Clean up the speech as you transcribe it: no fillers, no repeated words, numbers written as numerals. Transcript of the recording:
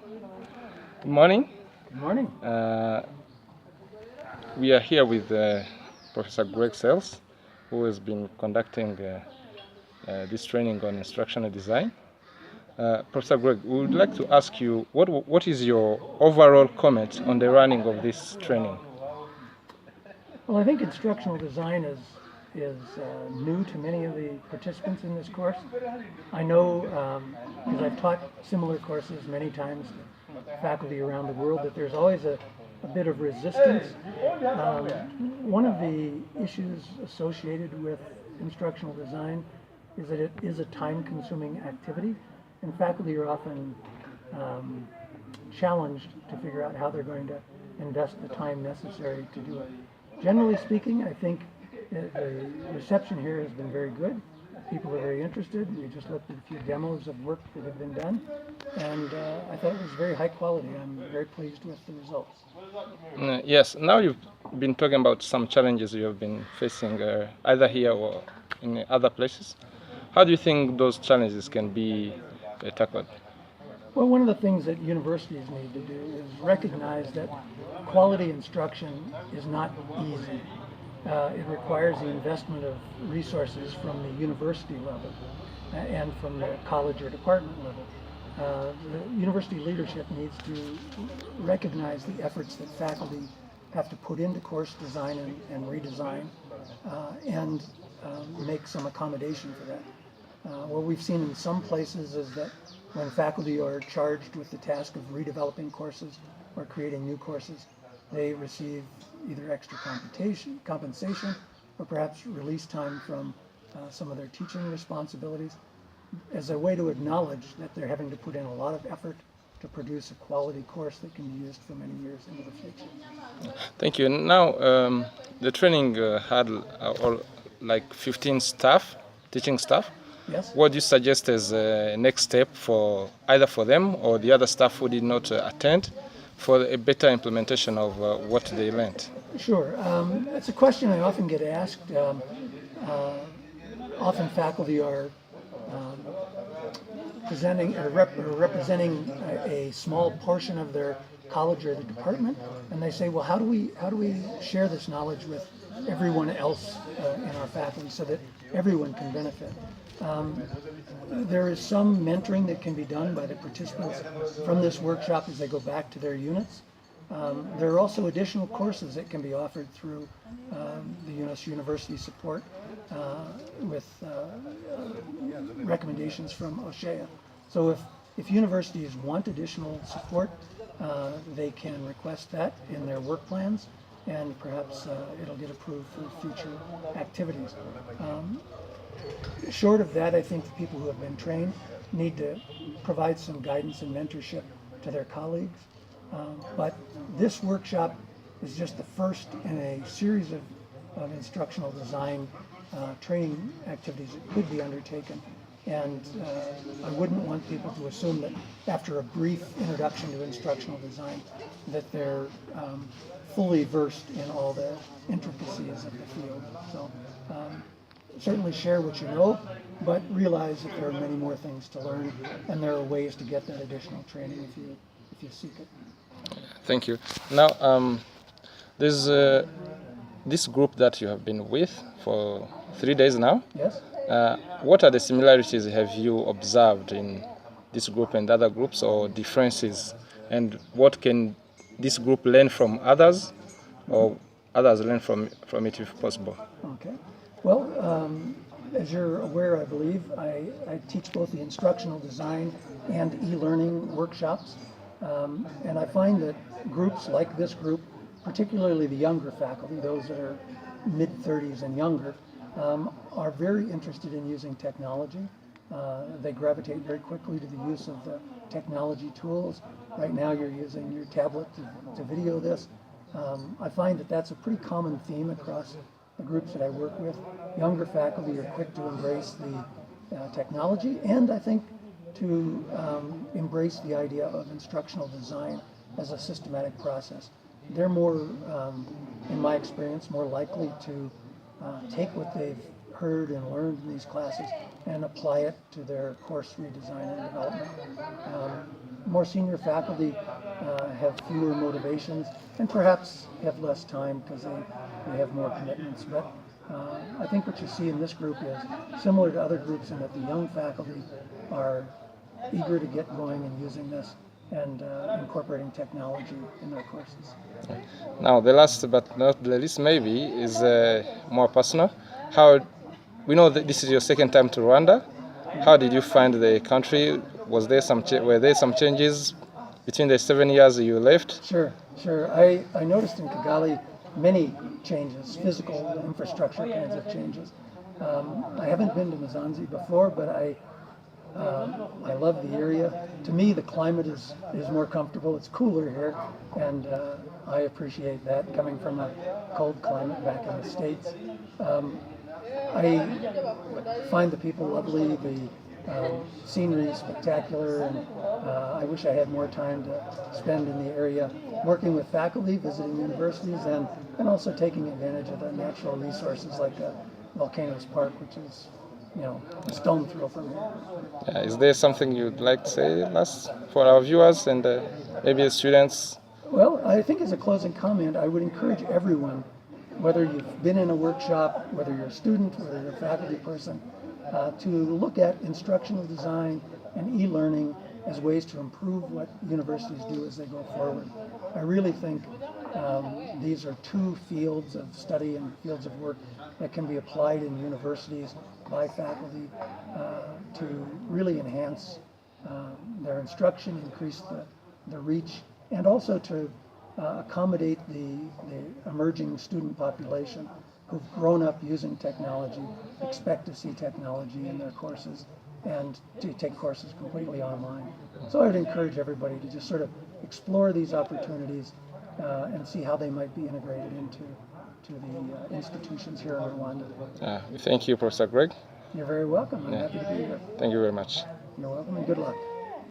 Good morning. Good morning. We are here with Professor Greg Sells, who has been conducting this training on instructional design. Professor Greg, we would like to ask you, what is your overall comment on the running of this training? Well, I think instructional design is new to many of the participants in this course. I know, because I've taught similar courses many times to faculty around the world, that there's always a bit of resistance. One of the issues associated with instructional design is that it is a time-consuming activity, and faculty are often challenged to figure out how they're going to invest the time necessary to do it. Generally speaking, I think the reception here has been very good. People are very interested. We just looked at a few demos of work that have been done, and I thought it was very high quality. I'm very pleased with the results. Yes, now you've been talking about some challenges you have been facing either here or in other places. How do you think those challenges can be tackled? Well, one of the things that universities need to do is recognize that quality instruction is not easy. It requires the investment of resources from the university level and from the college or department level. The university leadership needs to recognize the efforts that faculty have to put into course design and redesign and make some accommodation for that. What we've seen in some places is that when faculty are charged with the task of redeveloping courses or creating new courses, they receive either extra compensation or perhaps release time from some of their teaching responsibilities as a way to acknowledge that they're having to put in a lot of effort to produce a quality course that can be used for many years into the future. Thank you. Now, the training had all like 15 staff, teaching staff. Yes. What do you suggest as a next step for either for them or the other staff who did not attend for a better implementation of what they learned? Sure. It's a question I often get asked. Often faculty are presenting or representing a small portion of their college or the department, and they say, well, how do we share this knowledge with everyone else in our faculty so that everyone can benefit? There is some mentoring that can be done by the participants from this workshop as they go back to their units. There are also additional courses that can be offered through the university support with recommendations from OHCEA. So if universities want additional support, they can request that in their work plans, and perhaps it'll get approved for future activities. Short of that, I think the people who have been trained need to provide some guidance and mentorship to their colleagues. But this workshop is just the first in a series of instructional design training activities that could be undertaken. And I wouldn't want people to assume that after a brief introduction to instructional design that they're fully versed in all the intricacies of the field. So certainly share what you know, but realize that there are many more things to learn, and there are ways to get that additional training if you seek it. Thank you. Now, there's this group that you have been with for 3 days now. Yes. What are the similarities have you observed in this group and other groups, or differences? And what can this group learn from others, or others learn from it if possible? Okay. Well, as you're aware, I believe, I teach both the instructional design and e-learning workshops. And I find that groups like this group, particularly the younger faculty, those that are mid-30s and younger, are very interested in using technology. They gravitate very quickly to the use of the technology tools. Right now you're using your tablet to video this. I find that that's a pretty common theme across the groups that I work with. Younger faculty are quick to embrace the technology, and I think to embrace the idea of instructional design as a systematic process. They're more, in my experience, more likely to take what they've heard and learned in these classes and apply it to their course redesign and development. more senior faculty have fewer motivations and perhaps have less time because they have more commitments. But I think what you see in this group is similar to other groups in that the young faculty are eager to get going and using this and incorporating technology in their courses. Now, the last but not the least maybe is more personal. How we know that this is your second time to Rwanda. How did you find the country? Were there some changes between the 7 years you left? Sure. I noticed in Kigali many changes, physical infrastructure kinds of changes. I haven't been to Mzanzi before, but I love the area. To me, the climate is more comfortable. It's cooler here, and I appreciate that coming from a cold climate back in the States. I find the people lovely, the scenery spectacular, and I wish I had more time to spend in the area working with faculty, visiting universities, and also taking advantage of the natural resources like Volcanoes Park, which is a stone throw from here. Is there something you'd like to say last for our viewers and maybe the students? Well, I think as a closing comment, I would encourage everyone, whether you've been in a workshop, whether you're a student, whether you're a faculty person, to look at instructional design and e-learning as ways to improve what universities do as they go forward. I really think these are two fields of study and fields of work that can be applied in universities by faculty to really enhance their instruction, increase the reach, and also to accommodate the emerging student population who've grown up using technology, expect to see technology in their courses, and to take courses completely online. So I would encourage everybody to just sort of explore these opportunities and see how they might be integrated into the institutions here in Rwanda. Thank you, Professor Greg. You're very welcome. I'm happy to be here. Thank you very much. You're welcome, and good luck.